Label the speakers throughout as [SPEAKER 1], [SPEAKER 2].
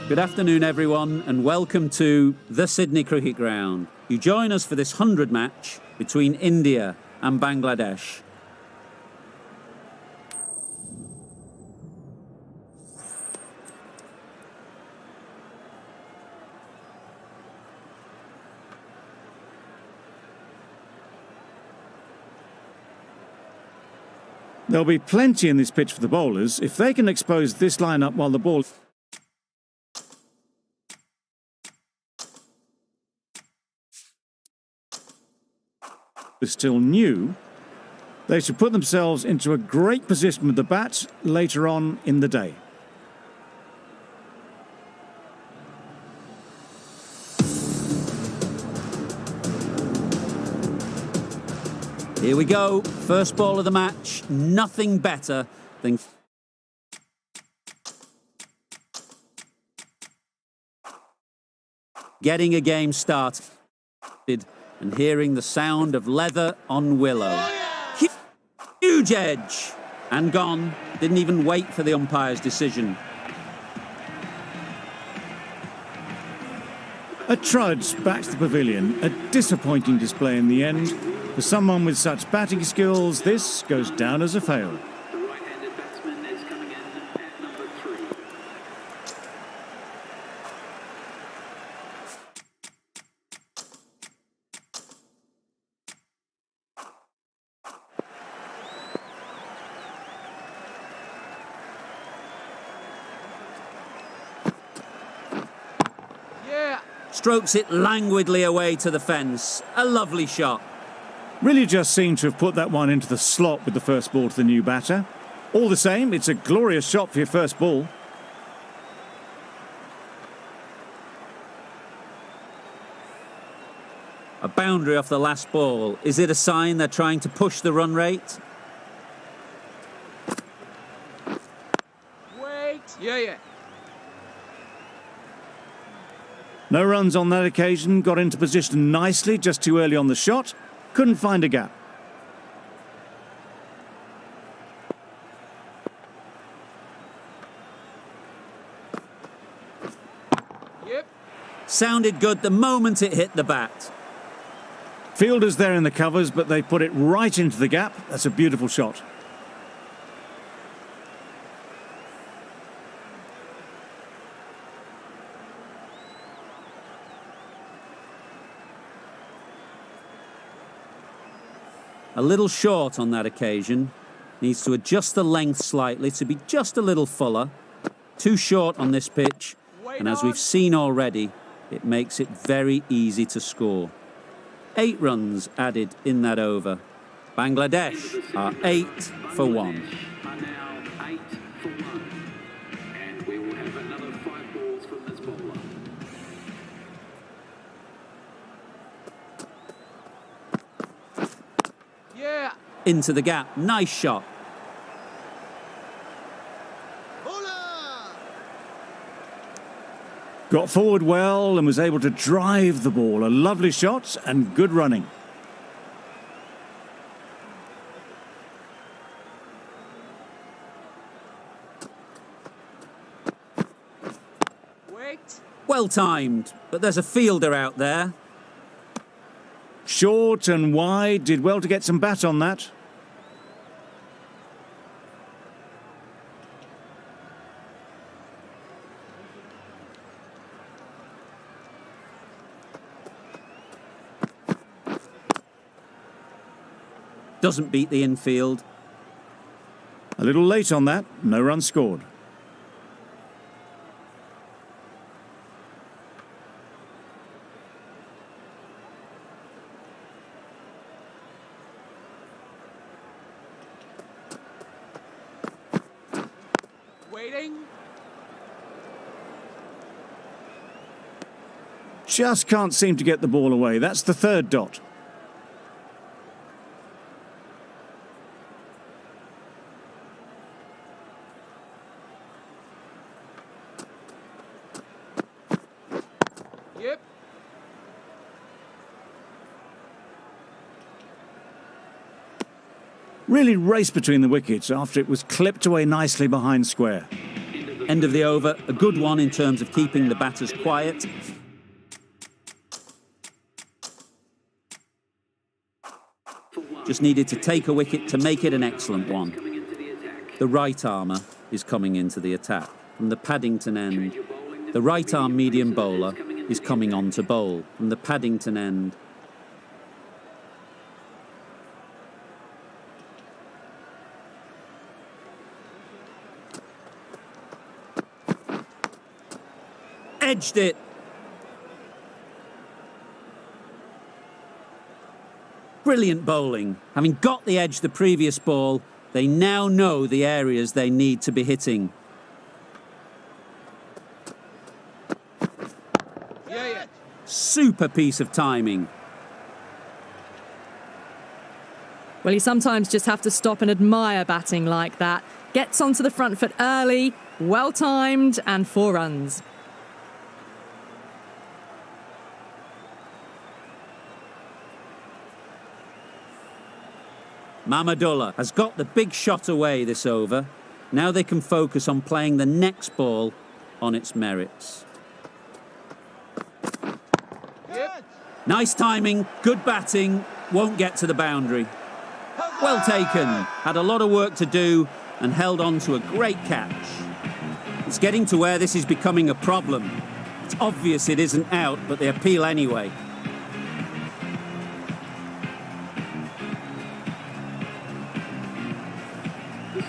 [SPEAKER 1] Good afternoon, everyone, and welcome to the Sydney Cricket Ground. You join us for this 100 match between India and Bangladesh.
[SPEAKER 2] There'll be plenty in this pitch for the bowlers if they can expose this line-up while the ball is still new. They should put themselves into a great position with the bat later on in the day.
[SPEAKER 1] Here we go, first ball of the match. Nothing better than getting a game started and hearing the sound of leather on willow. Huge edge and gone. Didn't even wait for the umpire's decision.
[SPEAKER 2] A trudge back to the pavilion. A disappointing display in the end. For someone with such batting skills, this goes down as a fail.
[SPEAKER 3] The right-handed batsman is coming in at number 3.
[SPEAKER 1] Strokes it languidly away to the fence. A lovely shot.
[SPEAKER 2] Really just seemed to have put that one into the slot with the first ball to the new batter. All the same, it's a glorious shot for your first ball.
[SPEAKER 1] A boundary off the last ball. Is it a sign they're trying to push the run rate?
[SPEAKER 4] Wait! Yeah.
[SPEAKER 2] No runs on that occasion, got into position nicely just too early on the shot. Couldn't find a gap.
[SPEAKER 4] Yep.
[SPEAKER 1] Sounded good the moment it hit the bat.
[SPEAKER 2] Fielders there in the covers, but they put it right into the gap. That's a beautiful shot.
[SPEAKER 1] A little short on that occasion. Needs to adjust the length slightly to be just a little fuller. Too short on this pitch. And as we've seen already, it makes it very easy to score. 8 runs added in that over. Bangladesh are 8 for 1.
[SPEAKER 3] Are now 8 for 1. And we will have another 5 balls from this bowler.
[SPEAKER 4] Yeah.
[SPEAKER 1] Into the gap. Nice shot.
[SPEAKER 2] Got forward well and was able to drive the ball. A lovely shot and good running.
[SPEAKER 4] Wait.
[SPEAKER 1] Well timed, but there's a fielder out there.
[SPEAKER 2] Short and wide, did well to get some bat on that.
[SPEAKER 1] Doesn't beat the infield.
[SPEAKER 2] A little late on that, no run scored.
[SPEAKER 4] Waiting.
[SPEAKER 2] Just can't seem to get the ball away. That's the third dot.
[SPEAKER 4] Yep.
[SPEAKER 2] Really raced between the wickets after it was clipped away nicely behind square.
[SPEAKER 3] Into the
[SPEAKER 1] End of the over, a good one in terms of keeping the batters quiet. Just needed to take a wicket to make it an excellent one. The right armour is coming into the attack. From the Paddington end, the right arm medium bowler is coming on to bowl. From the Paddington end, edged it. Brilliant bowling. Having got the edge the previous ball, they now know the areas they need to be hitting.
[SPEAKER 4] Yeah, yeah.
[SPEAKER 1] Super piece of timing.
[SPEAKER 5] Well, you sometimes just have to stop and admire batting like that. Gets onto the front foot early, well timed, and 4 runs.
[SPEAKER 1] Mamadullah has got the big shot away this over. Now they can focus on playing the next ball on its merits.
[SPEAKER 4] Yep.
[SPEAKER 1] Nice timing, good batting, won't get to the boundary. Well taken, had a lot of work to do and held on to a great catch. It's getting to where this is becoming a problem. It's obvious it isn't out, but they appeal anyway.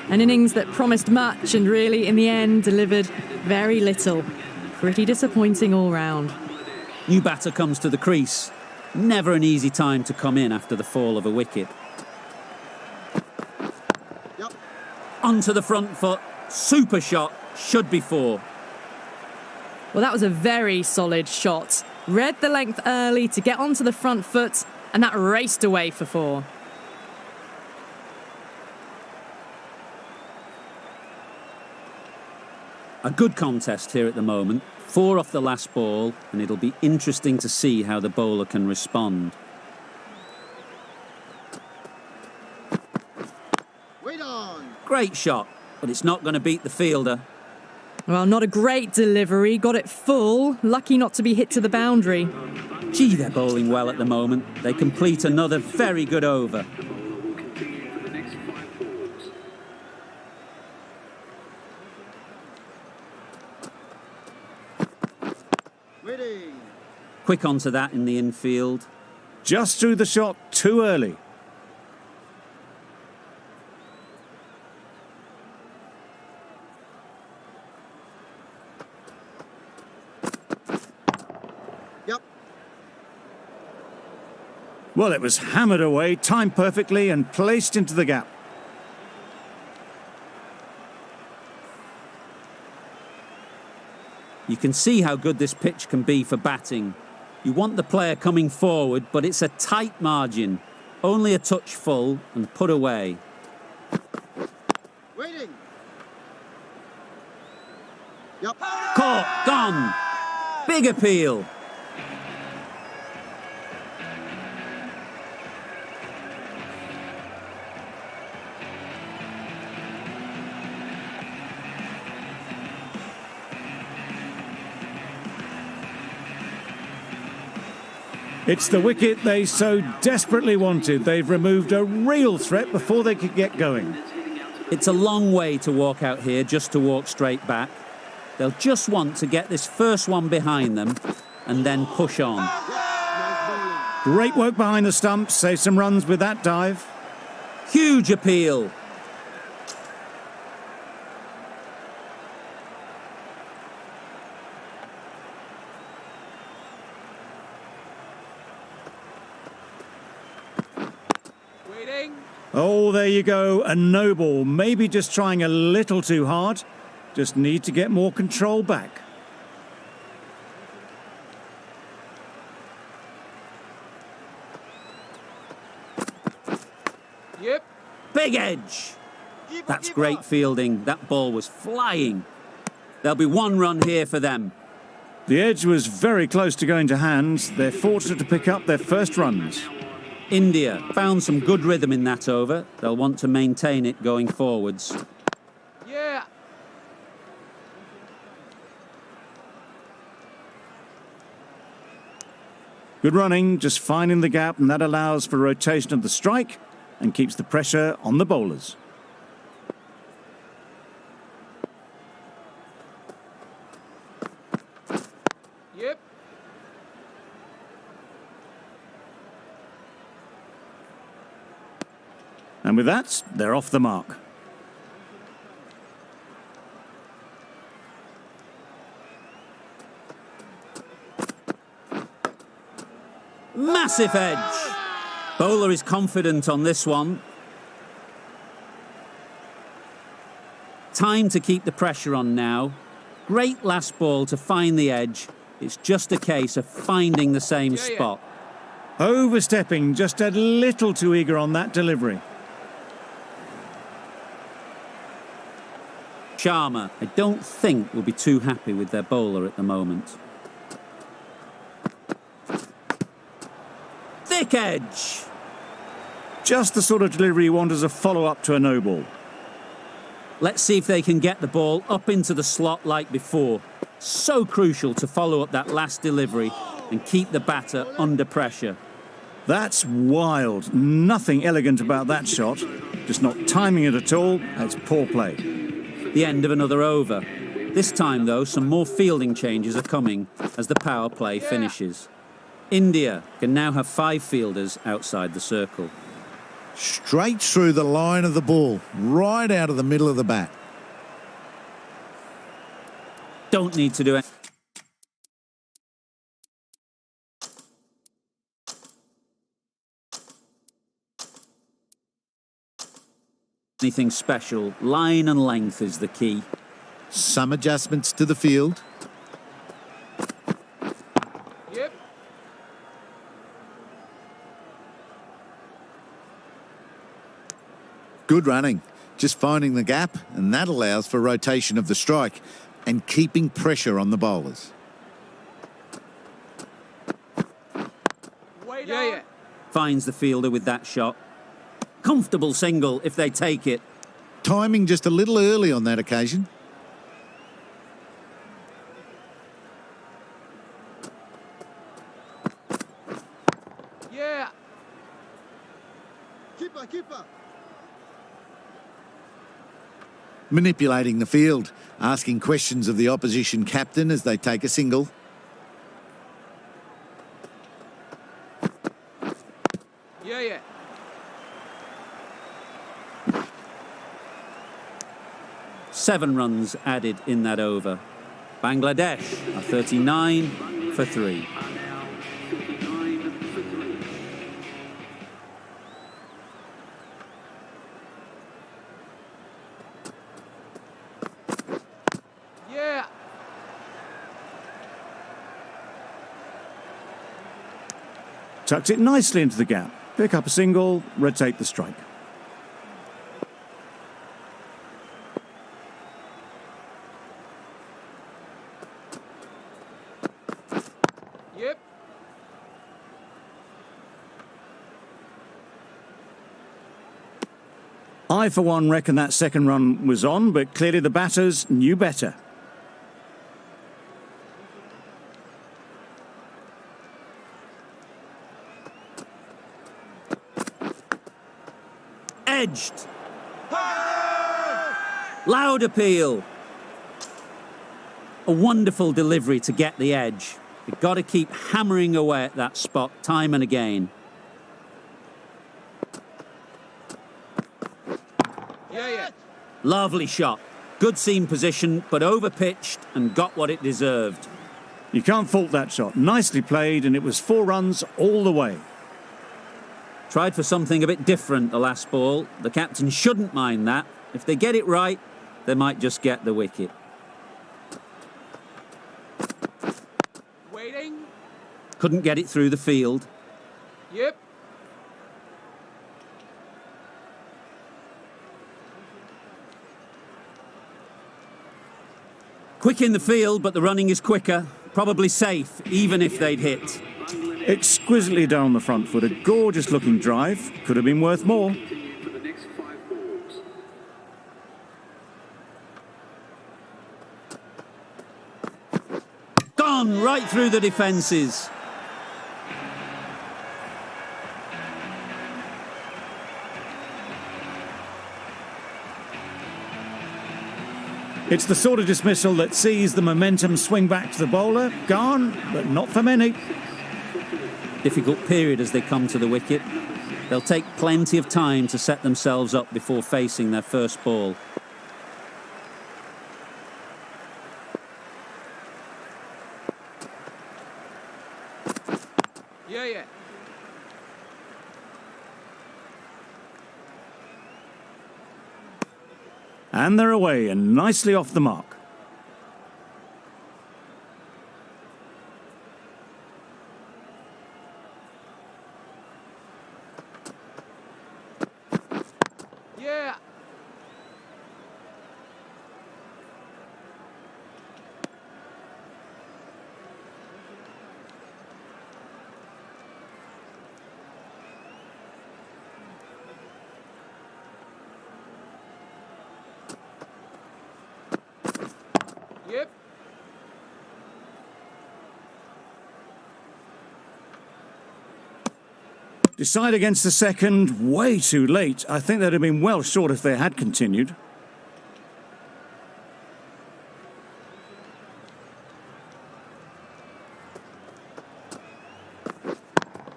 [SPEAKER 5] An innings that promised much and really, in the end, delivered very little. Pretty disappointing all round.
[SPEAKER 1] New batter comes to the crease. Never an easy time to come in after the fall of a wicket.
[SPEAKER 6] Yep.
[SPEAKER 1] Onto the front foot. Super shot. Should be 4.
[SPEAKER 5] Well, that was a very solid shot. Read the length early to get onto the front foot, and that raced away for 4.
[SPEAKER 1] A good contest here at the moment. 4 off the last ball, and it'll be interesting to see how the bowler can respond.
[SPEAKER 6] Wait on.
[SPEAKER 1] Great shot, but it's not going to beat the fielder.
[SPEAKER 5] Well, not a great delivery. Got it full. Lucky not to be hit to the boundary.
[SPEAKER 1] Gee, they're bowling well at the moment. They complete another very good over.
[SPEAKER 6] Waiting.
[SPEAKER 1] Quick onto that in the infield.
[SPEAKER 2] Just threw the shot too early.
[SPEAKER 6] Yep.
[SPEAKER 2] Well, it was hammered away, timed perfectly and placed into the gap.
[SPEAKER 1] You can see how good this pitch can be for batting. You want the player coming forward, but it's a tight margin. Only a touch full and put away.
[SPEAKER 6] Waiting. Yep.
[SPEAKER 1] Caught, gone. Big appeal.
[SPEAKER 2] It's the wicket they so desperately wanted. They've removed a real threat before they could get going.
[SPEAKER 1] It's a long way to walk out here just to walk straight back. They'll just want to get this first one behind them and then push on.
[SPEAKER 6] Nice bowling.
[SPEAKER 2] Great work behind the stumps. Save some runs with that dive.
[SPEAKER 1] Huge appeal.
[SPEAKER 4] Waiting.
[SPEAKER 2] Oh, there you go. A no ball. Maybe just trying a little too hard. Just need to get more control back.
[SPEAKER 4] Yep.
[SPEAKER 1] Big edge. That's great fielding. That ball was flying. There'll be 1 run here for them.
[SPEAKER 2] The edge was very close to going to hands. They're fortunate to pick up their first runs.
[SPEAKER 1] India found some good rhythm in that over. They'll want to maintain it going forwards.
[SPEAKER 4] Yeah.
[SPEAKER 2] Good running, just finding the gap, and that allows for rotation of the strike and keeps the pressure on the bowlers.
[SPEAKER 4] Yep.
[SPEAKER 2] And with that, they're off the mark.
[SPEAKER 1] Massive edge. Bowler is confident on this one. Time to keep the pressure on now. Great last ball to find the edge. It's just a case of finding the same spot.
[SPEAKER 2] Overstepping, just a little too eager on that delivery.
[SPEAKER 1] Sharma, I don't think, will be too happy with their bowler at the moment. Thick edge.
[SPEAKER 2] Just the sort of delivery you want as a follow-up to a no ball.
[SPEAKER 1] Let's see if they can get the ball up into the slot like before. So crucial to follow up that last delivery and keep the batter under pressure.
[SPEAKER 2] That's wild. Nothing elegant about that shot. Just not timing it at all. It's poor play.
[SPEAKER 1] The end of another over. This time, though, some more fielding changes are coming as the power play finishes. India can now have 5 fielders outside the circle.
[SPEAKER 7] Straight through the line of the ball, right out of the middle of the bat.
[SPEAKER 1] Don't need to do anything special. Line and length is the key.
[SPEAKER 7] Some adjustments to the field.
[SPEAKER 4] Yep.
[SPEAKER 7] Good running. Just finding the gap, and that allows for rotation of the strike and keeping pressure on the bowlers.
[SPEAKER 4] Wait yeah.
[SPEAKER 1] Finds the fielder with that shot. Comfortable single if they take it.
[SPEAKER 7] Timing just a little early on that occasion.
[SPEAKER 4] Yeah.
[SPEAKER 6] Keeper.
[SPEAKER 7] Manipulating the field, asking questions of the opposition captain as they take a single.
[SPEAKER 4] Yeah.
[SPEAKER 1] 7 runs added in that over. Bangladesh are 39 for 3.
[SPEAKER 3] Are now 59 for 3.
[SPEAKER 4] Yeah.
[SPEAKER 2] Tucked it nicely into the gap. Pick up a single, rotate the strike.
[SPEAKER 4] Yep.
[SPEAKER 2] I, for one, reckon that second run was on, but clearly the batters knew better.
[SPEAKER 1] Edged. Loud appeal. A wonderful delivery to get the edge. You've got to keep hammering away at that spot time and again.
[SPEAKER 4] Yeah.
[SPEAKER 1] Lovely shot. Good seam position, but over-pitched and got what it deserved.
[SPEAKER 2] You can't fault that shot. Nicely played, and it was 4 runs all the way.
[SPEAKER 1] Tried for something a bit different the last ball. The captain shouldn't mind that. If they get it right, they might just get the wicket.
[SPEAKER 4] Waiting.
[SPEAKER 1] Couldn't get it through the field.
[SPEAKER 4] Yep.
[SPEAKER 1] Quick in the field, but the running is quicker. Probably safe, even if they'd hit.
[SPEAKER 2] Exquisitely done on the front foot. A gorgeous looking drive. Could have been worth more.
[SPEAKER 3] For the next 5 balls.
[SPEAKER 1] Gone right through the defences.
[SPEAKER 2] It's the sort of dismissal that sees the momentum swing back to the bowler. Gone, but not for many.
[SPEAKER 1] Difficult period as they come to the wicket. They'll take plenty of time to set themselves up before facing their first ball.
[SPEAKER 4] Yeah.
[SPEAKER 2] And they're away and nicely off the mark.
[SPEAKER 4] Yeah. Yep.
[SPEAKER 2] Decide against the second, way too late. I think they'd have been well short if they had continued.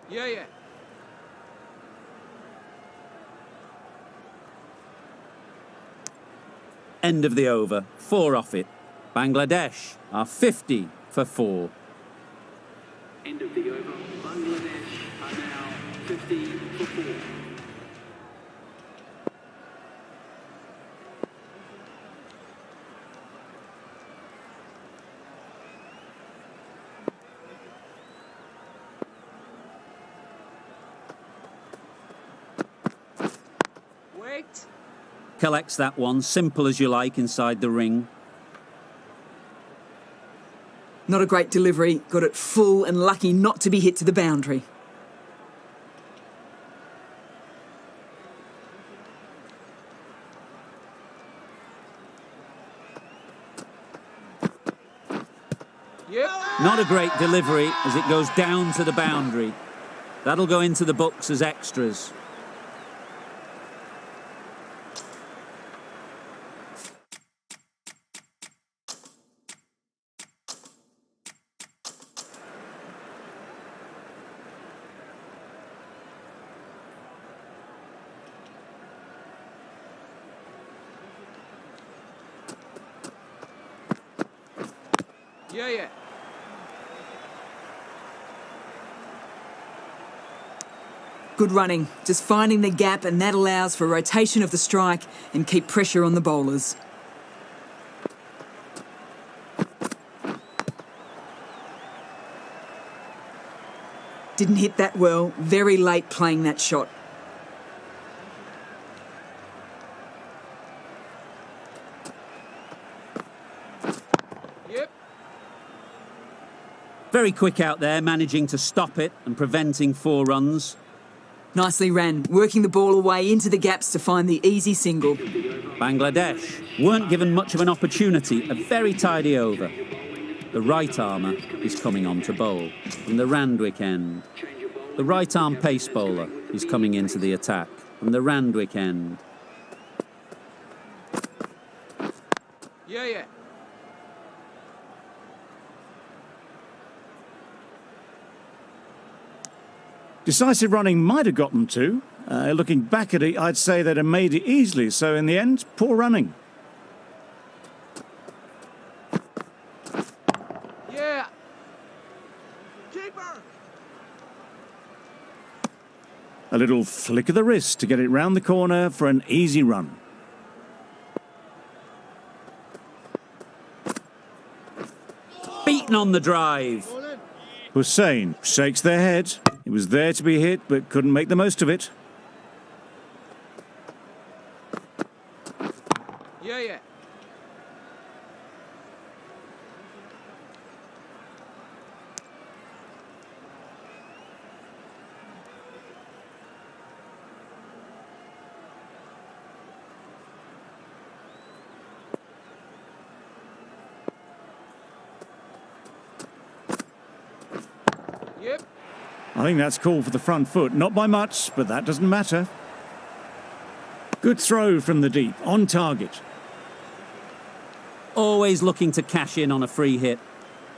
[SPEAKER 4] Yeah.
[SPEAKER 1] End of the over. 4 off it. Bangladesh are 50 for 4.
[SPEAKER 3] End of the over. Bangladesh are now 50 for 4.
[SPEAKER 4] Wait.
[SPEAKER 1] Collects that one, simple as you like, inside the ring.
[SPEAKER 8] Not a great delivery, got it full and lucky not to be hit to the boundary.
[SPEAKER 4] Yep.
[SPEAKER 1] Not a great delivery as it goes down to the boundary. That'll go into the books as extras.
[SPEAKER 4] Yeah.
[SPEAKER 8] Good running, just finding the gap, and that allows for rotation of the strike and keep pressure on the bowlers. Didn't hit that well, very late playing that shot.
[SPEAKER 4] Yep.
[SPEAKER 1] Very quick out there, managing to stop it and preventing 4 runs.
[SPEAKER 8] Nicely ran, working the ball away into the gaps to find the easy single.
[SPEAKER 1] Bangladesh weren't given much of an opportunity, a very tidy over. The right armour is coming on to bowl from the Randwick end. The right arm pace bowler is coming into the attack from the Randwick end.
[SPEAKER 4] Yeah.
[SPEAKER 2] Decisive running might have got them to. Looking back at it, I'd say they'd have made it easily. So in the end, poor running.
[SPEAKER 4] Yeah. Keeper.
[SPEAKER 2] A little flick of the wrist to get it round the corner for an easy run.
[SPEAKER 1] Beaten on the drive.
[SPEAKER 2] Hussain shakes their head. It was there to be hit, but couldn't make the most of it.
[SPEAKER 4] Yeah. Yep.
[SPEAKER 2] I think that's called for the front foot. Not by much, but that doesn't matter. Good throw from the deep, on target.
[SPEAKER 1] Always looking to cash in on a free hit.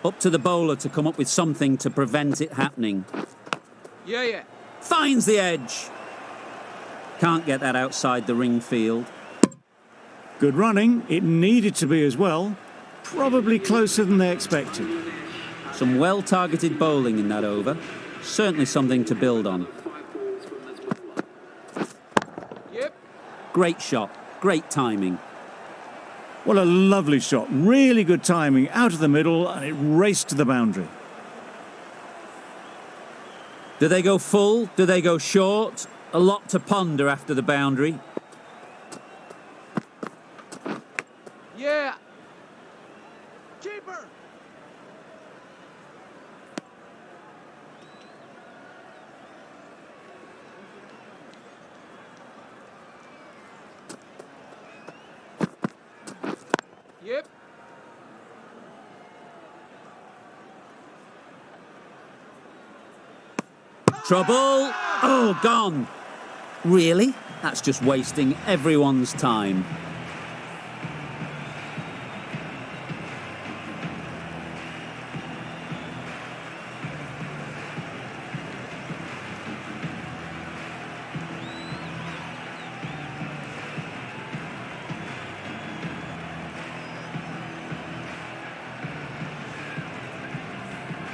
[SPEAKER 1] Up to the bowler to come up with something to prevent it happening.
[SPEAKER 4] Yeah, yeah.
[SPEAKER 1] Finds the edge. Can't get that outside the ring field.
[SPEAKER 2] Good running. It needed to be as well. Probably closer than they expected.
[SPEAKER 1] Some well-targeted bowling in that over. Certainly something to build on.
[SPEAKER 3] 5 balls from this bowler.
[SPEAKER 4] Yep.
[SPEAKER 1] Great shot. Great timing.
[SPEAKER 2] Well, a lovely shot. Really good timing. Out of the middle, and it raced to the boundary.
[SPEAKER 1] Do they go full? Do they go short? A lot to ponder after the boundary.
[SPEAKER 4] Yeah. Keeper. Yep.
[SPEAKER 1] Trouble. Oh, gone. Really? That's just wasting everyone's time.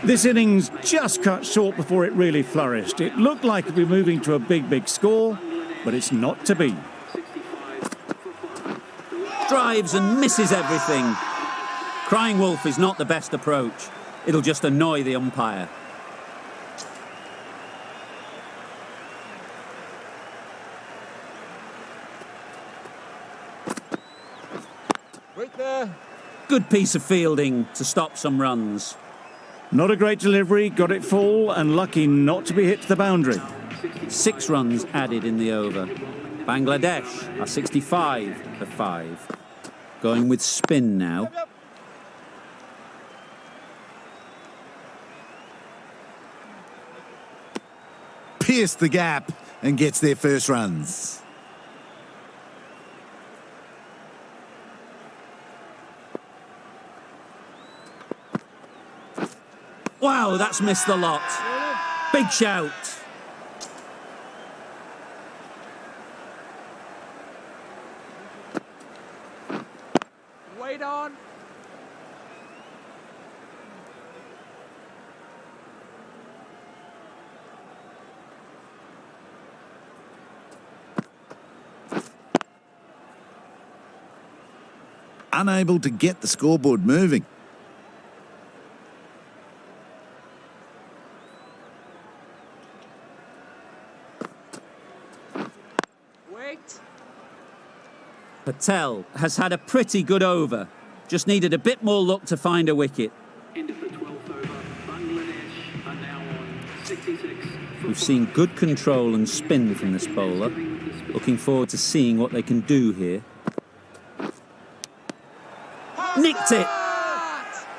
[SPEAKER 2] This innings just cut short before it really flourished. It looked like it'd be moving to a big score, but it's not to be.
[SPEAKER 3] 65 for 5.
[SPEAKER 1] Drives and misses everything. Crying wolf is not the best approach. It'll just annoy the umpire.
[SPEAKER 4] Right there.
[SPEAKER 1] Good piece of fielding to stop some runs.
[SPEAKER 2] Not a great delivery, got it full, and lucky not to be hit to the boundary.
[SPEAKER 1] 6 runs added in the over. Bangladesh are 65 for 5. Going with spin now.
[SPEAKER 7] Pierced the gap and gets their first runs.
[SPEAKER 1] Wow, that's missed the lot. Big shout.
[SPEAKER 4] Wait on.
[SPEAKER 7] Unable to get the scoreboard moving.
[SPEAKER 4] Wait.
[SPEAKER 1] Patel has had a pretty good over. Just needed a bit more luck to find a wicket.
[SPEAKER 3] End of the 12th over. Bangladesh are now on 66 for
[SPEAKER 1] We've seen good control and spin from this bowler. Looking forward to seeing what they can do here. Nicked it!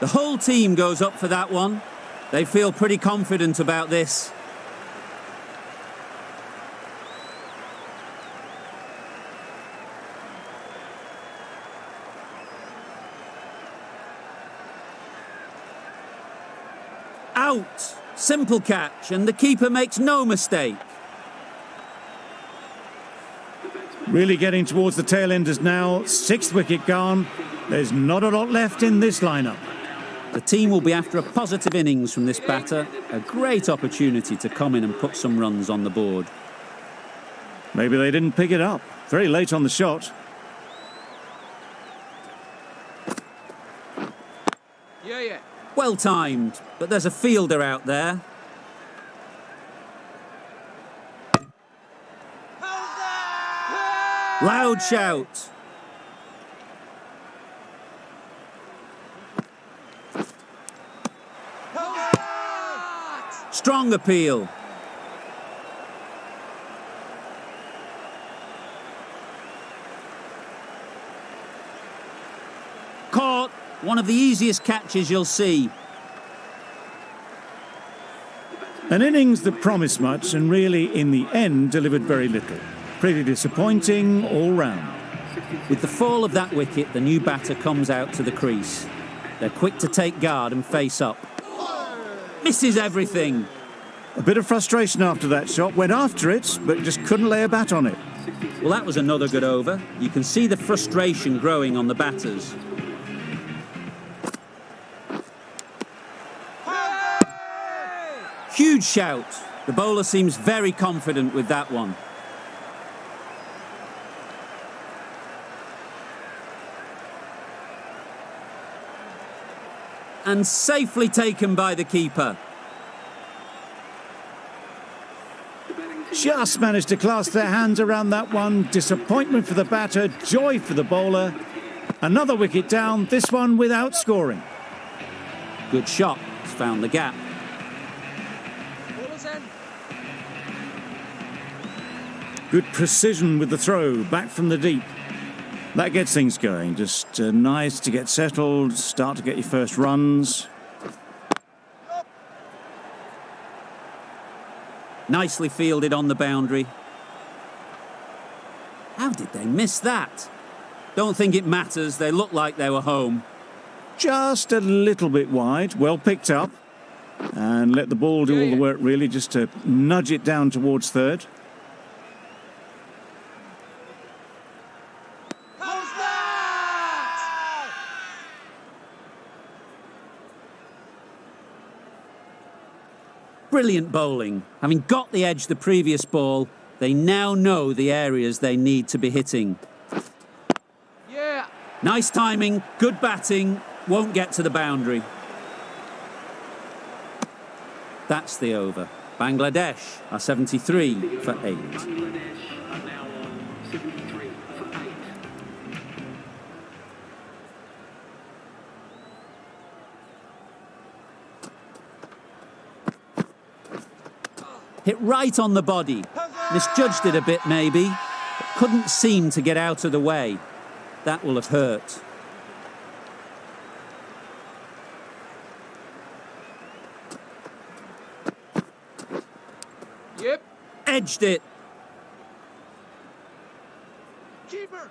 [SPEAKER 1] The whole team goes up for that one. They feel pretty confident about this. Out! Simple catch, and the keeper makes no mistake.
[SPEAKER 2] Really getting towards the tail enders now. 6th wicket gone. There's not a lot left in this lineup.
[SPEAKER 1] The team will be after a positive innings from this batter. A great opportunity to come in and put some runs on the board.
[SPEAKER 2] Maybe they didn't pick it up. Very late on the shot.
[SPEAKER 4] Yeah, yeah.
[SPEAKER 1] Well timed, but there's a fielder out there. Loud shout. Strong appeal. Caught. One of the easiest catches you'll see.
[SPEAKER 2] An innings that promised much and really, in the end, delivered very little. Pretty disappointing all round.
[SPEAKER 1] With the fall of that wicket, the new batter comes out to the crease. They're quick to take guard and face up. Misses everything.
[SPEAKER 2] A bit of frustration after that shot. Went after it, but just couldn't lay a bat on it.
[SPEAKER 1] Well, that was another good over. You can see the frustration growing on the batters. Huge shout. The bowler seems very confident with that one. And safely taken by the keeper.
[SPEAKER 2] Just managed to clasp their hands around that one. Disappointment for the batter, joy for the bowler. Another wicket down, this one without scoring.
[SPEAKER 1] Good shot. It's found the gap.
[SPEAKER 4] Ballers in.
[SPEAKER 2] Good precision with the throw, back from the deep. That gets things going. Just nice to get settled, start to get your first runs.
[SPEAKER 1] Nicely fielded on the boundary. How did they miss that? Don't think it matters. They look like they were home.
[SPEAKER 2] Just a little bit wide, well picked up. And let the ball do all the work really, just to nudge it down towards third.
[SPEAKER 1] Brilliant bowling. Having got the edge the previous ball, they now know the areas they need to be hitting.
[SPEAKER 4] Yeah.
[SPEAKER 1] Nice timing, good batting, won't get to the boundary. That's the over. Bangladesh are 73 for 8.
[SPEAKER 3] Bangladesh are now on 73 for 8.
[SPEAKER 1] Hit right on the body. Misjudged it a bit maybe, but couldn't seem to get out of the way. That will have hurt.
[SPEAKER 4] Yep.
[SPEAKER 1] Edged it.
[SPEAKER 4] Keeper.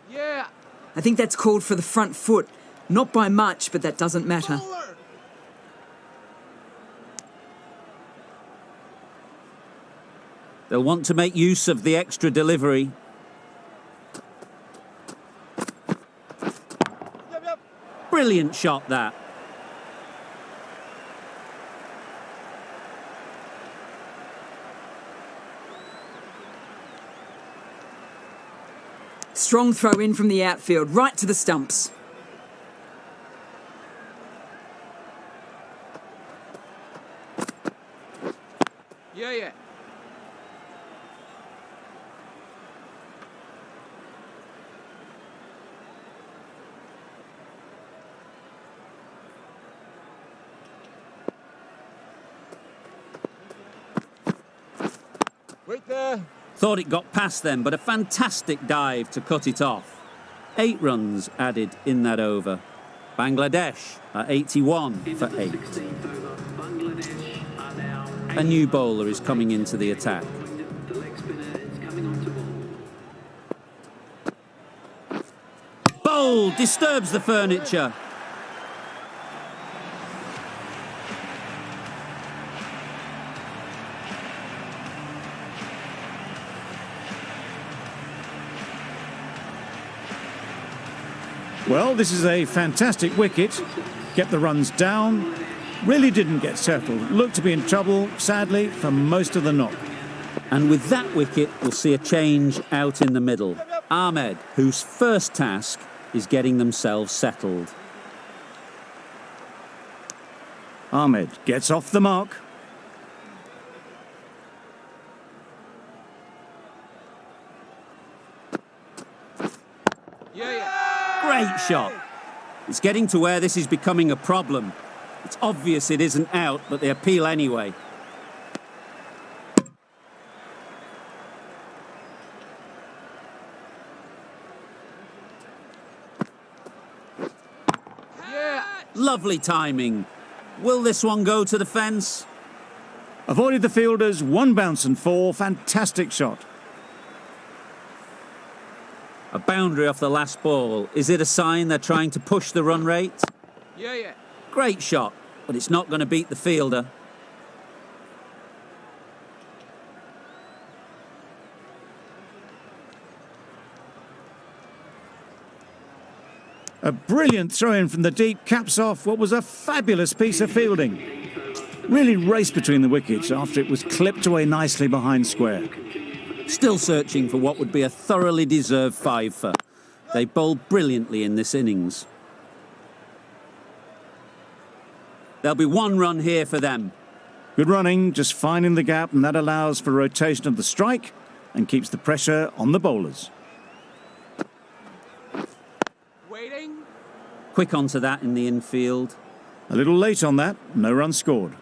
[SPEAKER 4] Yeah.
[SPEAKER 8] I think that's called for the front foot. Not by much, but that doesn't matter.
[SPEAKER 4] Bowler.
[SPEAKER 1] They'll want to make use of the extra delivery.
[SPEAKER 4] Yep.
[SPEAKER 1] Brilliant shot that.
[SPEAKER 8] Strong throw in from the outfield, right to the stumps.
[SPEAKER 4] Yeah. Wait there.
[SPEAKER 1] Thought it got past them, but a fantastic dive to cut it off. 8 runs added in that over. Bangladesh are 81 for 8.
[SPEAKER 3] 16th over. Bangladesh are now
[SPEAKER 1] A new bowler is coming into the attack.
[SPEAKER 3] The leg spinner is coming on to ball.
[SPEAKER 1] Bowl disturbs the furniture.
[SPEAKER 2] Well, this is a fantastic wicket. Kept the runs down. Really didn't get settled. Looked to be in trouble, sadly, for most of the knock.
[SPEAKER 1] And with that wicket, we'll see a change out in the middle. Ahmed, whose first task is getting themselves settled.
[SPEAKER 2] Ahmed gets off the mark.
[SPEAKER 4] Yeah.
[SPEAKER 1] Great shot. It's getting to where this is becoming a problem. It's obvious it isn't out, but they appeal anyway. Lovely timing. Will this one go to the fence?
[SPEAKER 2] Avoided the fielders, 1 bounce and 4. Fantastic shot.
[SPEAKER 1] A boundary off the last ball. Is it a sign they're trying to push the run rate?
[SPEAKER 4] Yeah, yeah.
[SPEAKER 1] Great shot, but it's not going to beat the fielder.
[SPEAKER 2] A brilliant throw-in from the deep caps off what was a fabulous piece of fielding. Really raced between the wickets after it was clipped away nicely behind square.
[SPEAKER 1] Still searching for what would be a thoroughly deserved 5-for. They bowled brilliantly in this innings. There'll be 1 run here for them.
[SPEAKER 2] Good running, just finding the gap, and that allows for rotation of the strike and keeps the pressure on the bowlers.
[SPEAKER 4] Waiting.
[SPEAKER 1] Quick onto that in the infield.
[SPEAKER 2] A little late on that, no run scored.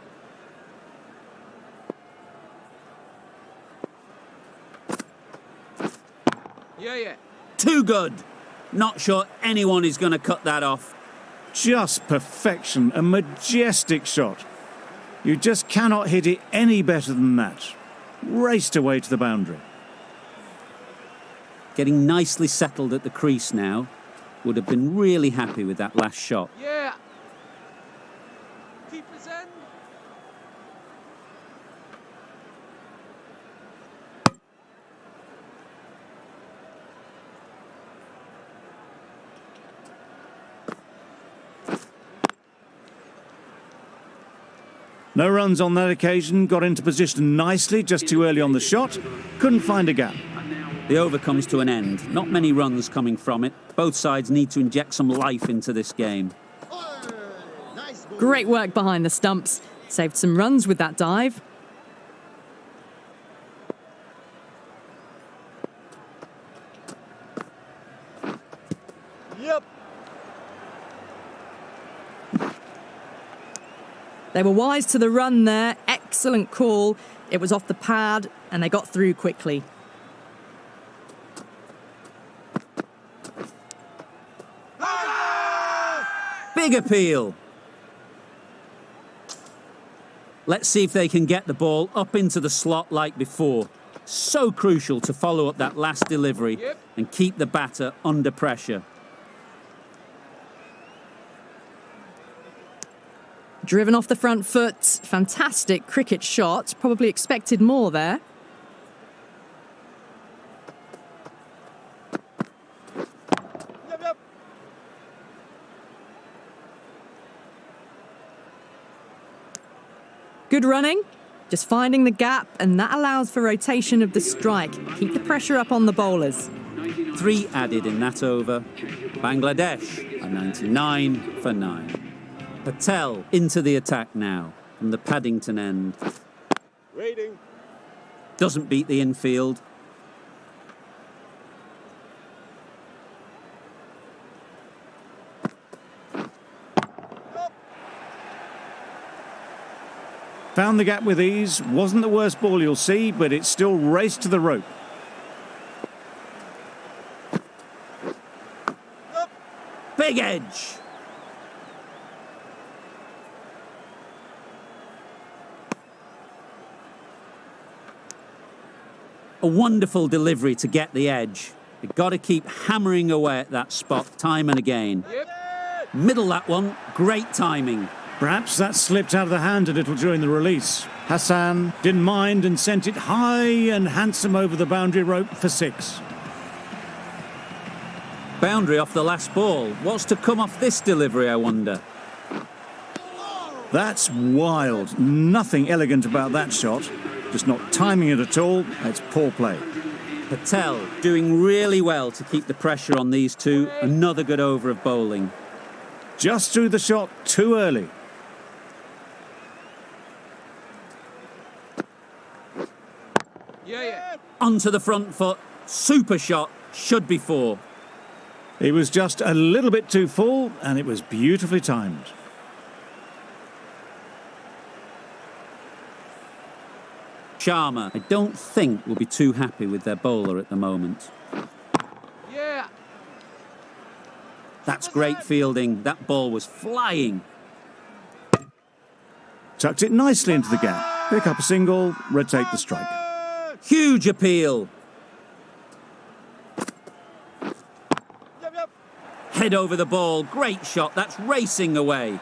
[SPEAKER 4] Yeah, yeah.
[SPEAKER 1] Too good. Not sure anyone is going to cut that off.
[SPEAKER 2] Just perfection, a majestic shot. You just cannot hit it any better than that. Raced away to the boundary.
[SPEAKER 1] Getting nicely settled at the crease now. Would have been really happy with that last shot.
[SPEAKER 4] Yeah. Keep us in.
[SPEAKER 2] No runs on that occasion, got into position nicely, just too early on the shot. Couldn't find a gap.
[SPEAKER 1] The over comes to an end. Not many runs coming from it. Both sides need to inject some life into this game.
[SPEAKER 6] Nice ball.
[SPEAKER 5] Great work behind the stumps. Saved some runs with that dive.
[SPEAKER 6] Yep.
[SPEAKER 5] They were wise to the run there. Excellent call. It was off the pad and they got through quickly.
[SPEAKER 1] Big appeal. Let's see if they can get the ball up into the slot like before. So crucial to follow up that last delivery and keep the batter under pressure.
[SPEAKER 5] Driven off the front foot. Fantastic cricket shot. Probably expected more there.
[SPEAKER 6] Yep, yep.
[SPEAKER 5] Good running. Just finding the gap, and that allows for rotation of the strike. Keep the pressure up on the bowlers.
[SPEAKER 1] 3 added in that over. Bangladesh are 99 for 9. Patel into the attack now from the Paddington end.
[SPEAKER 6] Waiting.
[SPEAKER 1] Doesn't beat the infield.
[SPEAKER 2] Found the gap with ease. Wasn't the worst ball you'll see, but it still raced to the rope.
[SPEAKER 1] Big edge. A wonderful delivery to get the edge. You've got to keep hammering away at that spot time and again. Middle that one, great timing.
[SPEAKER 2] Perhaps that slipped out of the hand a little during the release. Hassan didn't mind and sent it high and handsome over the boundary rope for 6.
[SPEAKER 1] Boundary off the last ball. What's to come off this delivery, I wonder?
[SPEAKER 2] That's wild. Nothing elegant about that shot. Just not timing it at all. It's poor play.
[SPEAKER 1] Patel doing really well to keep the pressure on these two. Another good over of bowling.
[SPEAKER 2] Just threw the shot too early.
[SPEAKER 4] Yeah, yeah.
[SPEAKER 1] Onto the front foot. Super shot. Should be 4.
[SPEAKER 2] He was just a little bit too full, and it was beautifully timed.
[SPEAKER 1] Sharma, I don't think will be too happy with their bowler at the moment.
[SPEAKER 4] Yeah.
[SPEAKER 1] That's great fielding. That ball was flying.
[SPEAKER 2] Tucked it nicely into the gap. Pick up a single, rotate the strike.
[SPEAKER 1] Huge appeal. Head over the ball. Great shot. That's racing away.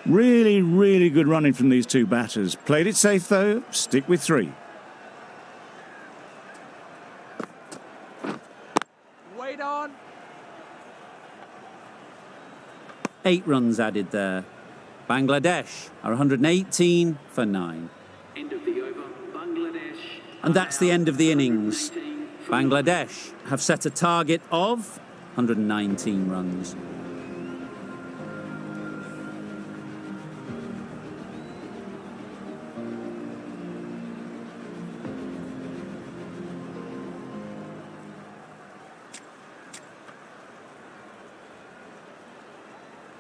[SPEAKER 2] Really, really good running from these two batters. Played it safe, though. Stick with 3.
[SPEAKER 4] Wait on.
[SPEAKER 1] 8 runs added there. Bangladesh are 118 for 9.
[SPEAKER 3] End of the over. Bangladesh.
[SPEAKER 1] And that's the end of the innings. Bangladesh have set a target of 119 runs.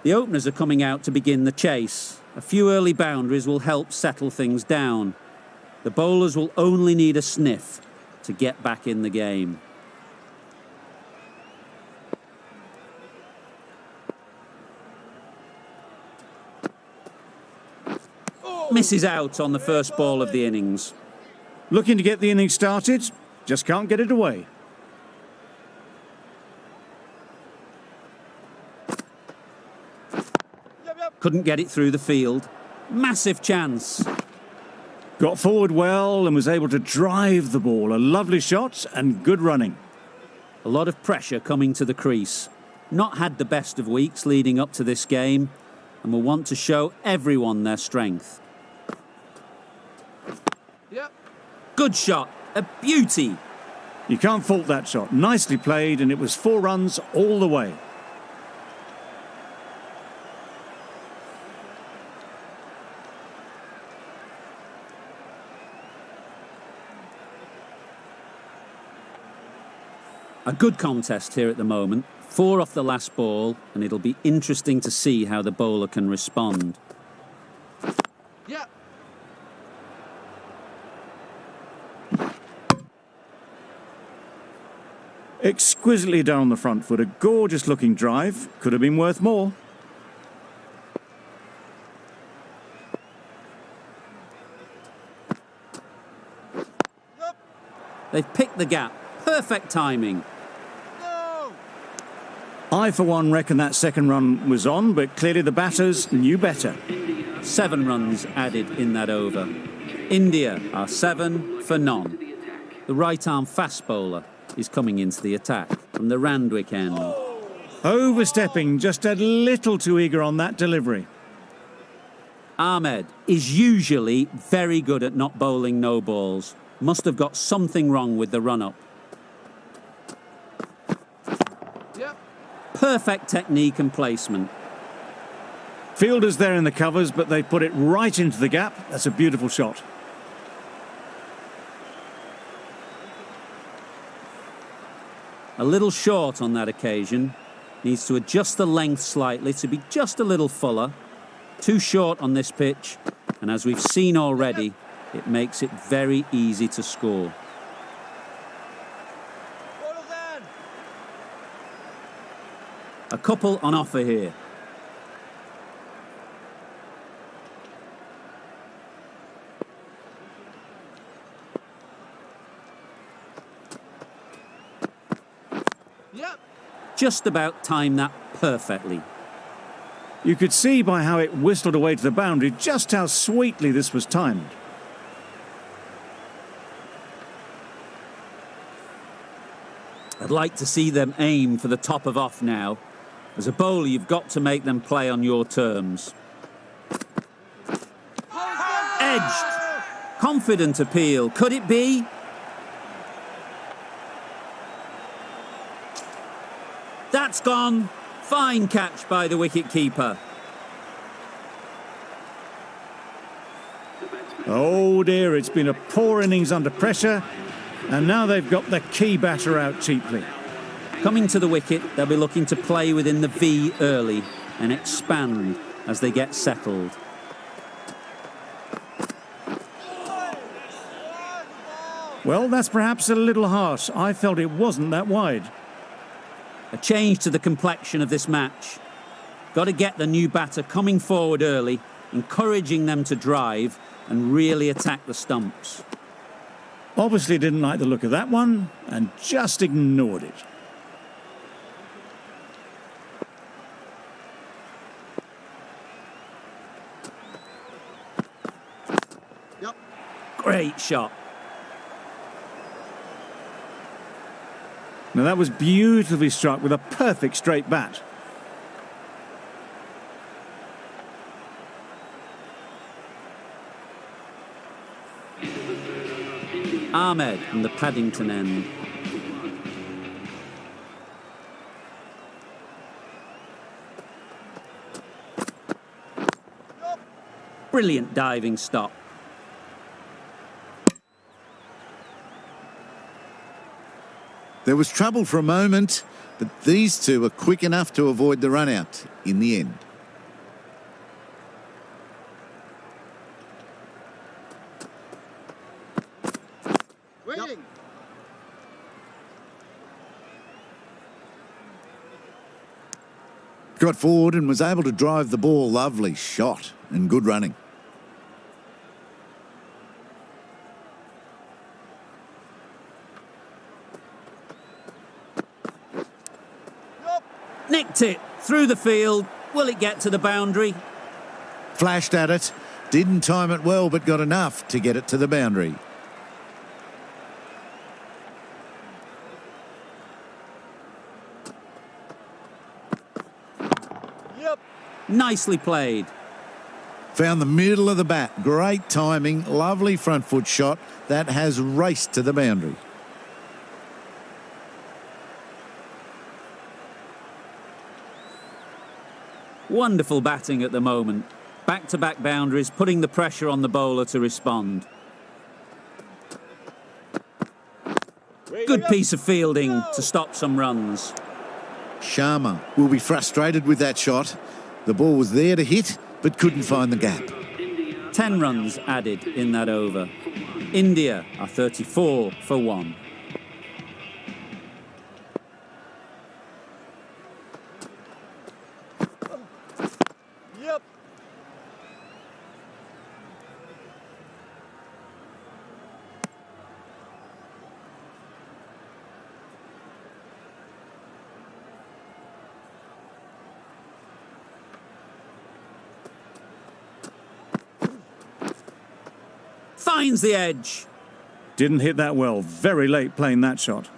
[SPEAKER 1] The openers are coming out to begin the chase. A few early boundaries will help settle things down. The bowlers will only need a sniff to get back in the game. Misses out on the first ball of the innings.
[SPEAKER 2] Looking to get the innings started, just can't get it away.
[SPEAKER 1] Couldn't get it through the field. Massive chance.
[SPEAKER 2] Got forward well and was able to drive the ball. A lovely shot and good running.
[SPEAKER 1] A lot of pressure coming to the crease. Not had the best of weeks leading up to this game and will want to show everyone their strength.
[SPEAKER 4] Yep.
[SPEAKER 1] Good shot. A beauty.
[SPEAKER 2] You can't fault that shot. Nicely played, and it was 4 runs all the way.
[SPEAKER 1] A good contest here at the moment. 4 off the last ball, and it'll be interesting to see how the bowler can respond.
[SPEAKER 4] Yep.
[SPEAKER 2] Exquisitely done on the front foot. A gorgeous looking drive. Could have been worth more.
[SPEAKER 1] They've picked the gap. Perfect timing.
[SPEAKER 2] I, for one, reckon that second run was on, but clearly the batters knew better.
[SPEAKER 1] 7 runs added in that over. India are 7 for none. The right-arm fast bowler is coming into the attack from the Randwick end.
[SPEAKER 2] Overstepping, just a little too eager on that delivery.
[SPEAKER 1] Ahmed is usually very good at not bowling no balls. Must have got something wrong with the run-up.
[SPEAKER 4] Yep.
[SPEAKER 1] Perfect technique and placement.
[SPEAKER 2] Fielders there in the covers, but they put it right into the gap. That's a beautiful shot.
[SPEAKER 1] A little short on that occasion. Needs to adjust the length slightly to be just a little fuller. Too short on this pitch, and as we've seen already, it makes it very easy to score. A couple on offer here.
[SPEAKER 4] Yep.
[SPEAKER 1] Just about timed that perfectly.
[SPEAKER 2] You could see by how it whistled away to the boundary just how sweetly this was timed.
[SPEAKER 1] I'd like to see them aim for the top of off now. As a bowler, you've got to make them play on your terms. Edged. Confident appeal. Could it be? That's gone. Fine catch by the wicket-keeper.
[SPEAKER 2] Oh dear, it's been a poor innings under pressure, and now they've got the key batter out cheaply.
[SPEAKER 1] Coming to the wicket, they'll be looking to play within the V early and expand as they get settled.
[SPEAKER 2] Well, that's perhaps a little harsh. I felt it wasn't that wide.
[SPEAKER 1] A change to the complexion of this match. Got to get the new batter coming forward early, encouraging them to drive and really attack the stumps.
[SPEAKER 2] Obviously didn't like the look of that one and just ignored it.
[SPEAKER 6] Yep.
[SPEAKER 1] Great shot.
[SPEAKER 2] Now that was beautifully struck with a perfect straight bat.
[SPEAKER 1] Ahmed from the Paddington end. Brilliant diving stop.
[SPEAKER 7] There was trouble for a moment, but these two were quick enough to avoid the run-out in the end.
[SPEAKER 6] Waiting.
[SPEAKER 7] Got forward and was able to drive the ball. Lovely shot and good running.
[SPEAKER 1] Nicked it through the field. Will it get to the boundary?
[SPEAKER 7] Flashed at it, didn't time it well, but got enough to get it to the boundary.
[SPEAKER 6] Yep.
[SPEAKER 1] Nicely played.
[SPEAKER 7] Found the middle of the bat. Great timing, lovely front foot shot that has raced to the boundary.
[SPEAKER 1] Wonderful batting at the moment. Back-to-back boundaries, putting the pressure on the bowler to respond. Good piece of fielding to stop some runs.
[SPEAKER 7] Sharma will be frustrated with that shot. The ball was there to hit, but couldn't find the gap.
[SPEAKER 1] 10 runs added in that over. India are 34 for 1.
[SPEAKER 6] Yep.
[SPEAKER 1] Finds the edge.
[SPEAKER 2] Didn't hit that well. Very late playing that shot.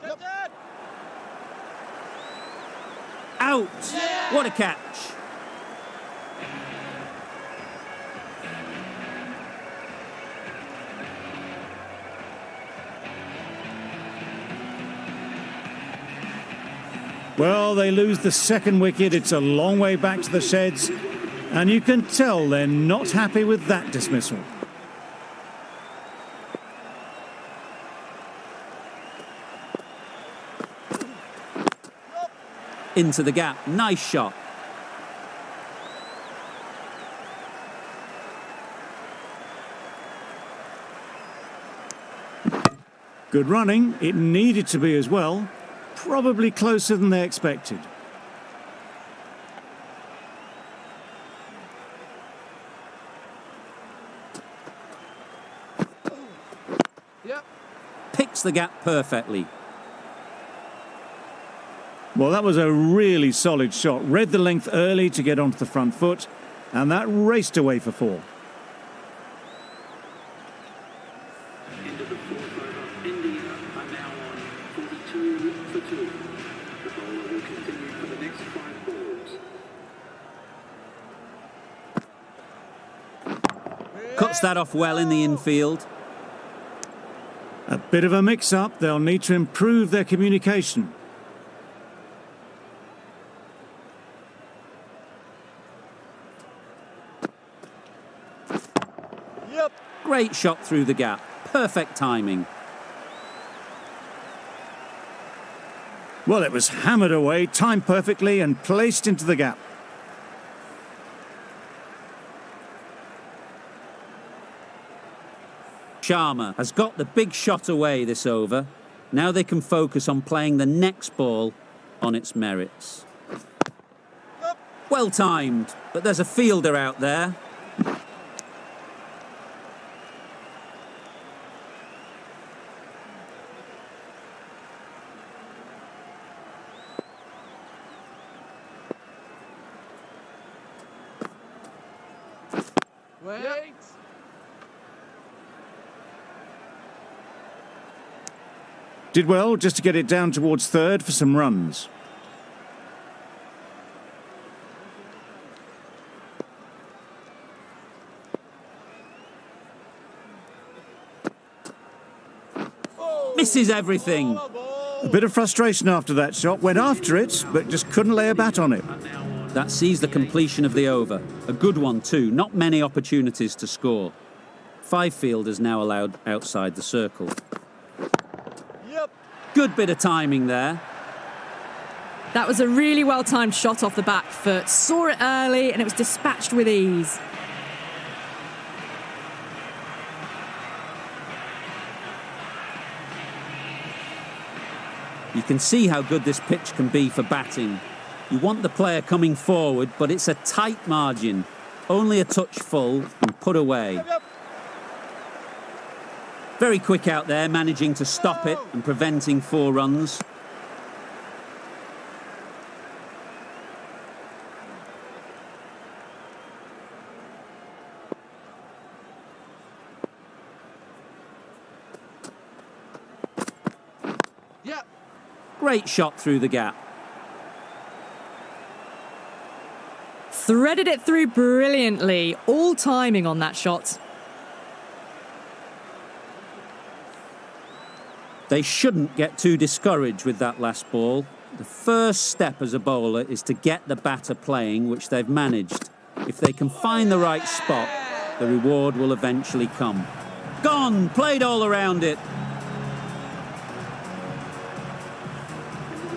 [SPEAKER 6] Yep. Dad.
[SPEAKER 1] Out. What a catch.
[SPEAKER 2] Well, they lose the second wicket. It's a long way back to the sheds. And you can tell they're not happy with that dismissal.
[SPEAKER 1] Into the gap. Nice shot.
[SPEAKER 2] Good running. It needed to be as well. Probably closer than they expected.
[SPEAKER 4] Yep.
[SPEAKER 1] Picks the gap perfectly.
[SPEAKER 2] Well, that was a really solid shot. Read the length early to get onto the front foot, and that raced away for 4.
[SPEAKER 3] Into the fourth over. India are now on 42 for 2. The bowler will continue for the next 5 balls.
[SPEAKER 1] Cuts that off well in the infield.
[SPEAKER 2] A bit of a mix-up. They'll need to improve their communication.
[SPEAKER 6] Yep.
[SPEAKER 1] Great shot through the gap. Perfect timing.
[SPEAKER 2] Well, it was hammered away, timed perfectly and placed into the gap.
[SPEAKER 1] Sharma has got the big shot away this over. Now they can focus on playing the next ball on its merits. Well timed, but there's a fielder out there.
[SPEAKER 4] Wait.
[SPEAKER 2] Did well just to get it down towards third for some runs.
[SPEAKER 1] Misses everything.
[SPEAKER 2] A bit of frustration after that shot. Went after it, but just couldn't lay a bat on it.
[SPEAKER 1] That sees the completion of the over. A good one too, not many opportunities to score. 5 fielders now allowed outside the circle.
[SPEAKER 6] Yep.
[SPEAKER 1] Good bit of timing there.
[SPEAKER 5] That was a really well-timed shot off the back foot. Saw it early and it was dispatched with ease.
[SPEAKER 1] You can see how good this pitch can be for batting. You want the player coming forward, but it's a tight margin. Only a touch full and put away.
[SPEAKER 6] Yep.
[SPEAKER 1] Very quick out there, managing to stop it and preventing 4 runs.
[SPEAKER 4] Yep.
[SPEAKER 1] Great shot through the gap.
[SPEAKER 5] Threaded it through brilliantly. All timing on that shot.
[SPEAKER 1] They shouldn't get too discouraged with that last ball. The first step as a bowler is to get the batter playing, which they've managed. If they can find the right spot, the reward will eventually come. Gone! Played all around it.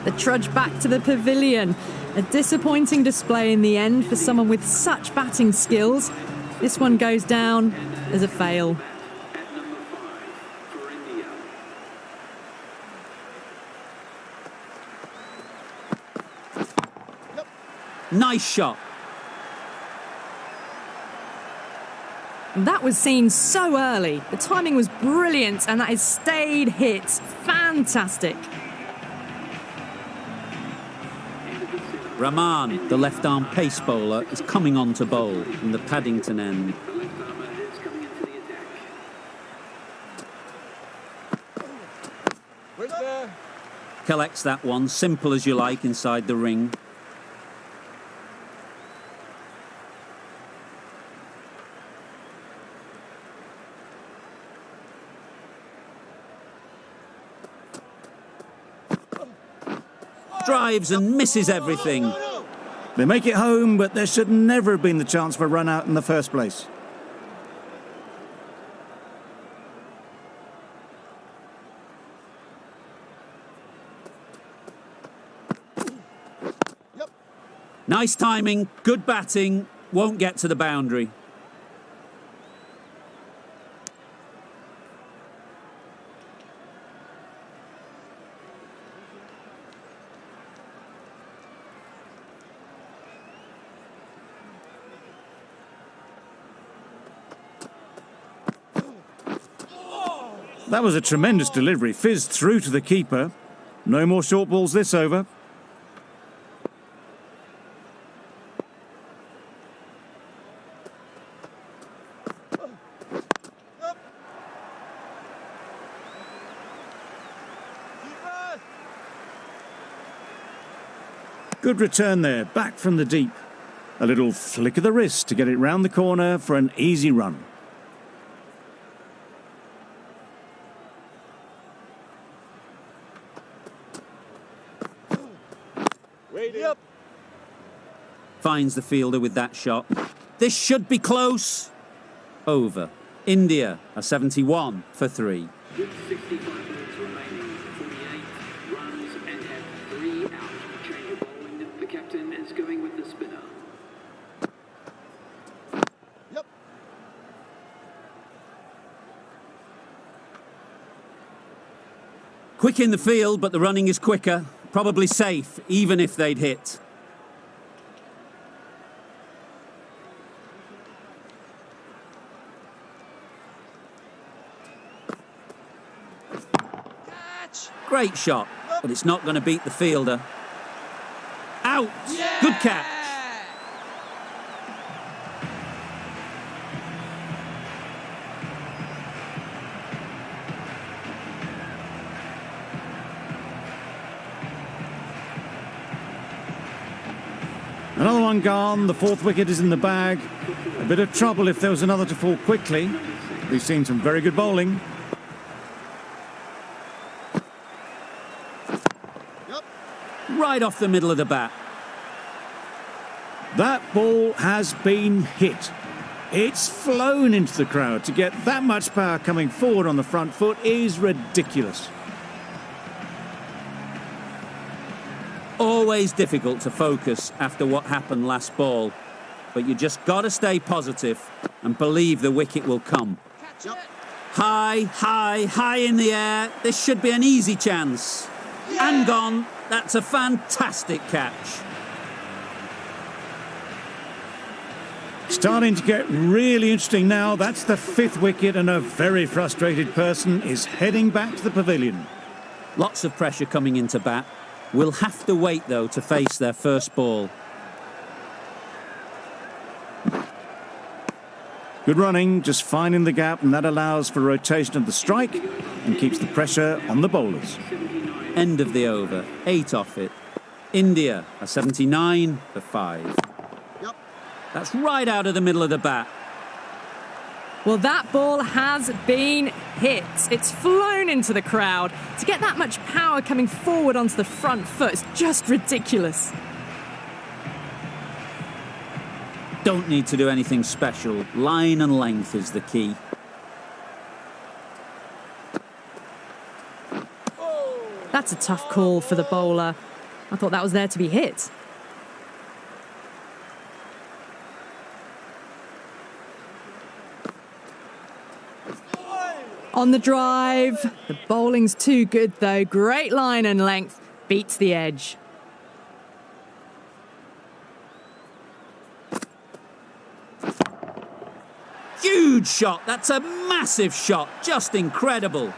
[SPEAKER 5] The trudge back to the pavilion. A disappointing display in the end for someone with such batting skills. This one goes down as a fail.
[SPEAKER 3] At number 5 for India.
[SPEAKER 1] Nice shot.
[SPEAKER 5] That was seen so early. The timing was brilliant and that is stayed hits. Fantastic.
[SPEAKER 1] Rahman, the left-arm pace bowler, is coming on to bowl from the Paddington end.
[SPEAKER 3] The left armour is coming into the attack.
[SPEAKER 6] Wait there.
[SPEAKER 1] Collects that one, simple as you like, inside the ring. Drives and misses everything.
[SPEAKER 2] They make it home, but there should never have been the chance for a run out in the first place.
[SPEAKER 1] Nice timing, good batting, won't get to the boundary.
[SPEAKER 2] That was a tremendous delivery. Fizzed through to the keeper. No more short balls this over. Good return there, back from the deep. A little flick of the wrist to get it round the corner for an easy run.
[SPEAKER 6] Yep.
[SPEAKER 1] Finds the fielder with that shot. This should be close. Over. India are 71 for 3.
[SPEAKER 3] With 65 balls remaining, 48 runs and have 3
[SPEAKER 1] Quick in the field, but the running is quicker. Probably safe, even if they'd hit. Great shot, but it's not going to beat the fielder. Out! Good catch.
[SPEAKER 2] Another one gone. The fourth wicket is in the bag. A bit of trouble if there was another to fall quickly. We've seen some very good bowling.
[SPEAKER 1] Right off the middle of the bat.
[SPEAKER 2] That ball has been hit. It's flown into the crowd. To get that much power coming forward on the front foot is ridiculous.
[SPEAKER 1] Always difficult to focus after what happened last ball, but you just got to stay positive and believe the wicket will come. High, high, high in the air. This should be an easy chance. And gone. That's a fantastic catch.
[SPEAKER 2] Starting to get really interesting now. That's the fifth wicket, and a very frustrated person is heading back to the pavilion.
[SPEAKER 1] Lots of pressure coming into bat. We'll have to wait, though, to face their first ball.
[SPEAKER 2] Good running, just finding the gap, and that allows for rotation of the strike and keeps the pressure on the bowlers.
[SPEAKER 1] End of the over. 8 off it. India are 79 for 5. That's right out of the middle of the bat.
[SPEAKER 5] Well, that ball has been hit. It's flown into the crowd. To get that much power coming forward onto the front foot is just ridiculous.
[SPEAKER 1] Don't need to do anything special. Line and length is the key.
[SPEAKER 5] That's a tough call for the bowler. I thought that was there to be hit. On the drive. The bowling's too good, though. Great line and length. Beats the edge.
[SPEAKER 1] Huge shot. That's a massive shot. Just incredible.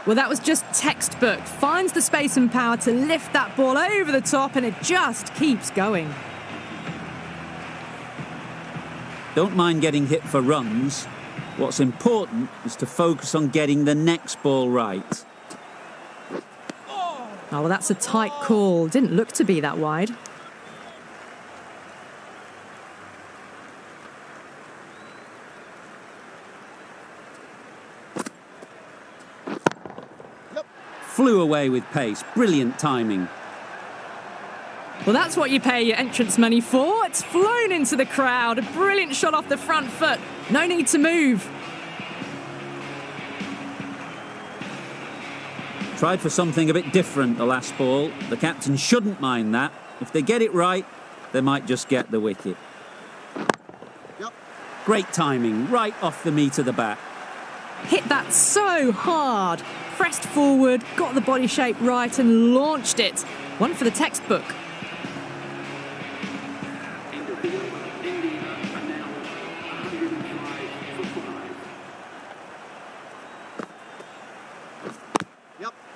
[SPEAKER 5] Well, that was just textbook. Finds the space and power to lift that ball over the top, and it just keeps going.
[SPEAKER 1] Don't mind getting hit for runs. What's important is to focus on getting the next ball right.
[SPEAKER 5] Oh, well, that's a tight call. Didn't look to be that wide.
[SPEAKER 1] Flew away with pace. Brilliant timing.
[SPEAKER 5] Well, that's what you pay your entrance money for. It's flown into the crowd. A brilliant shot off the front foot. No need to move.
[SPEAKER 1] Tried for something a bit different the last ball. The captain shouldn't mind that. If they get it right, they might just get the wicket. Great timing, right off the meat of the bat.
[SPEAKER 5] Hit that so hard. Pressed forward, got the body shape right and launched it. One for the textbook.
[SPEAKER 3] End of the over. India are now 105 for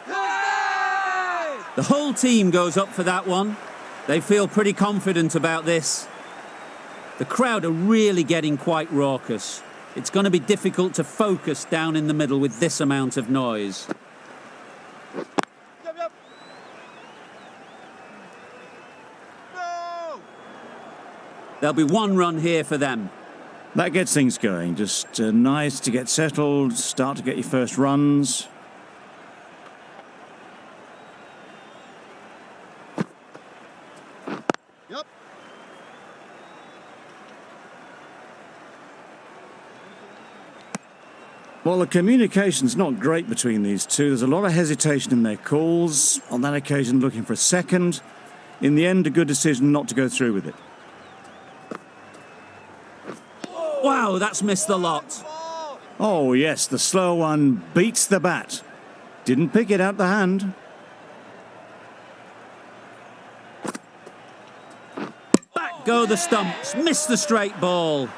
[SPEAKER 3] 5.
[SPEAKER 1] The whole team goes up for that one. They feel pretty confident about this. The crowd are really getting quite raucous. It's going to be difficult to focus down in the middle with this amount of noise.
[SPEAKER 6] No!
[SPEAKER 1] There'll be one run here for them.
[SPEAKER 2] That gets things going. Just nice to get settled, start to get your first runs. Well, the communication's not great between these two. There's a lot of hesitation in their calls. On that occasion, looking for a second. In the end, a good decision not to go through with it.
[SPEAKER 1] Wow, that's missed the lot.
[SPEAKER 2] Oh, yes, the slow one beats the bat. Didn't pick it out the hand.
[SPEAKER 1] Back go the stumps. Missed the straight ball.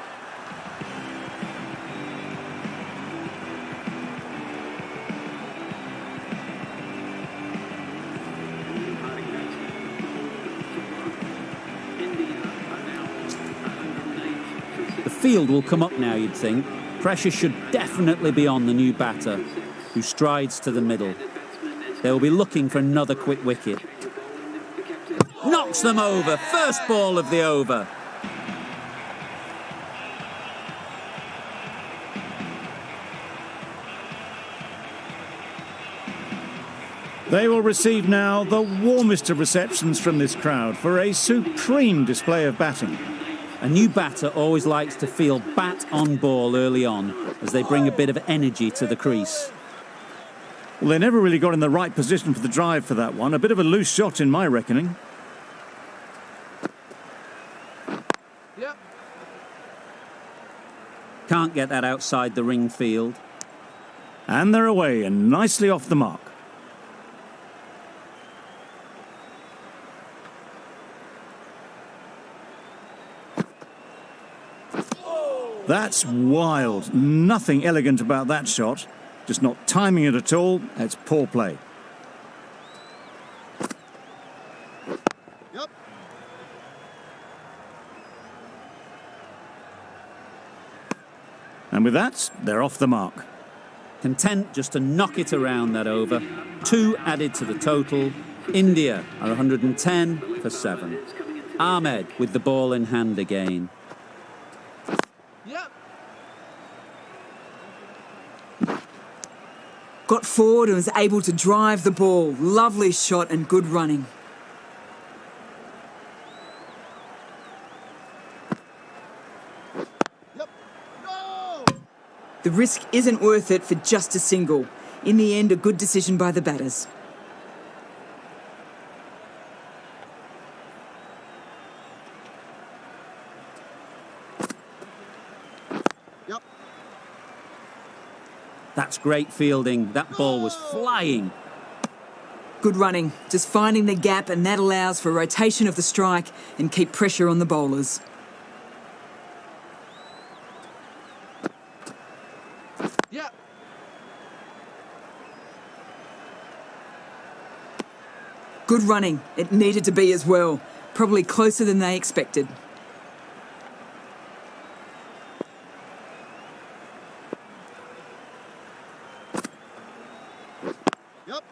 [SPEAKER 1] The field will come up now, you'd think. Pressure should definitely be on the new batter, who strides to the middle. They'll be looking for another quick wicket. Knocks them over. First ball of the over.
[SPEAKER 2] They will receive now the warmest of receptions from this crowd for a supreme display of batting.
[SPEAKER 1] A new batter always likes to feel bat on ball early on, as they bring a bit of energy to the crease.
[SPEAKER 2] Well, they never really got in the right position for the drive for that one. A bit of a loose shot in my reckoning.
[SPEAKER 4] Yep.
[SPEAKER 1] Can't get that outside the ring field.
[SPEAKER 2] And they're away and nicely off the mark. That's wild. Nothing elegant about that shot. Just not timing it at all. It's poor play.
[SPEAKER 6] Yep.
[SPEAKER 2] And with that, they're off the mark.
[SPEAKER 1] Content just to knock it around that over. 2 added to the total. India are 110 for 7. Ahmed with the ball in hand again.
[SPEAKER 4] Yep.
[SPEAKER 8] Got forward and was able to drive the ball. Lovely shot and good running.
[SPEAKER 6] Yep. No!
[SPEAKER 8] The risk isn't worth it for just a single. In the end, a good decision by the batters.
[SPEAKER 6] Yep.
[SPEAKER 1] That's great fielding. That ball was flying.
[SPEAKER 8] Good running, just finding the gap, and that allows for rotation of the strike and keep pressure on the bowlers.
[SPEAKER 4] Yep.
[SPEAKER 8] Good running, it needed to be as well. Probably closer than they expected.
[SPEAKER 6] Yep.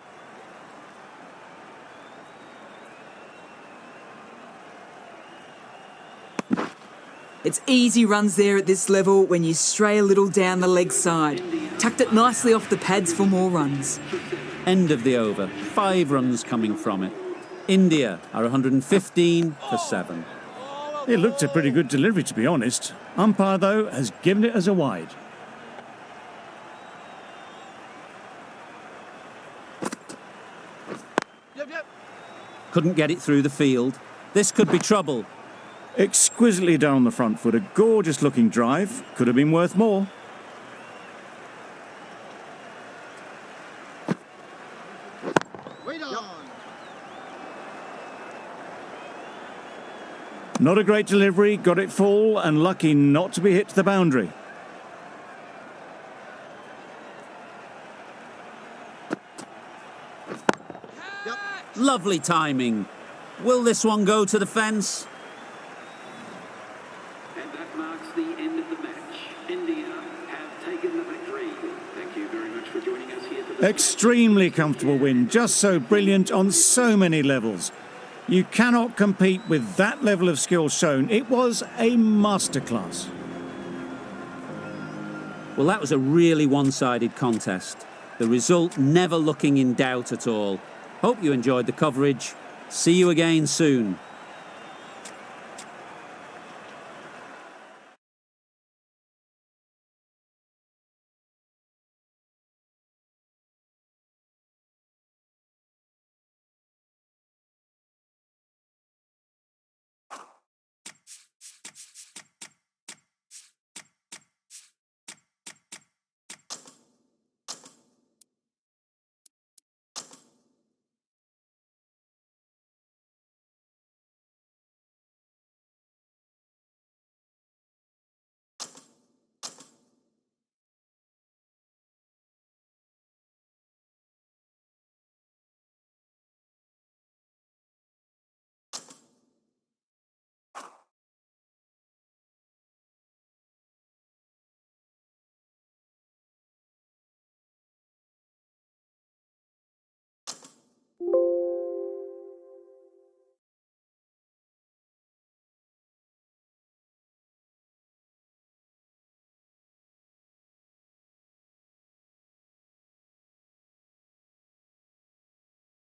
[SPEAKER 8] It's easy runs there at this level when you stray a little down the leg side. Tucked it nicely off the pads for more runs.
[SPEAKER 1] End of the over. 5 runs coming from it. India are 115 for 7.
[SPEAKER 2] It looked a pretty good delivery, to be honest. Umpire, though, has given it as a wide.
[SPEAKER 4] Yep. Yep.
[SPEAKER 1] Couldn't get it through the field. This could be trouble.
[SPEAKER 2] Exquisitely down the front foot. A gorgeous-looking drive. Could have been worth more.
[SPEAKER 6] Wait on.
[SPEAKER 2] Not a great delivery. Got it full and lucky not to be hit to the boundary.
[SPEAKER 1] Lovely timing. Will this one go to the fence?
[SPEAKER 3] And that marks the end of the match. India have taken the victory. Thank you very much for joining us here today.
[SPEAKER 2] Extremely comfortable win. Just so brilliant on so many levels. You cannot compete with that level of skill shown. It was a masterclass.
[SPEAKER 1] Well, that was a really one-sided contest. The result never looking in doubt at all. Hope you enjoyed the coverage. See you again soon.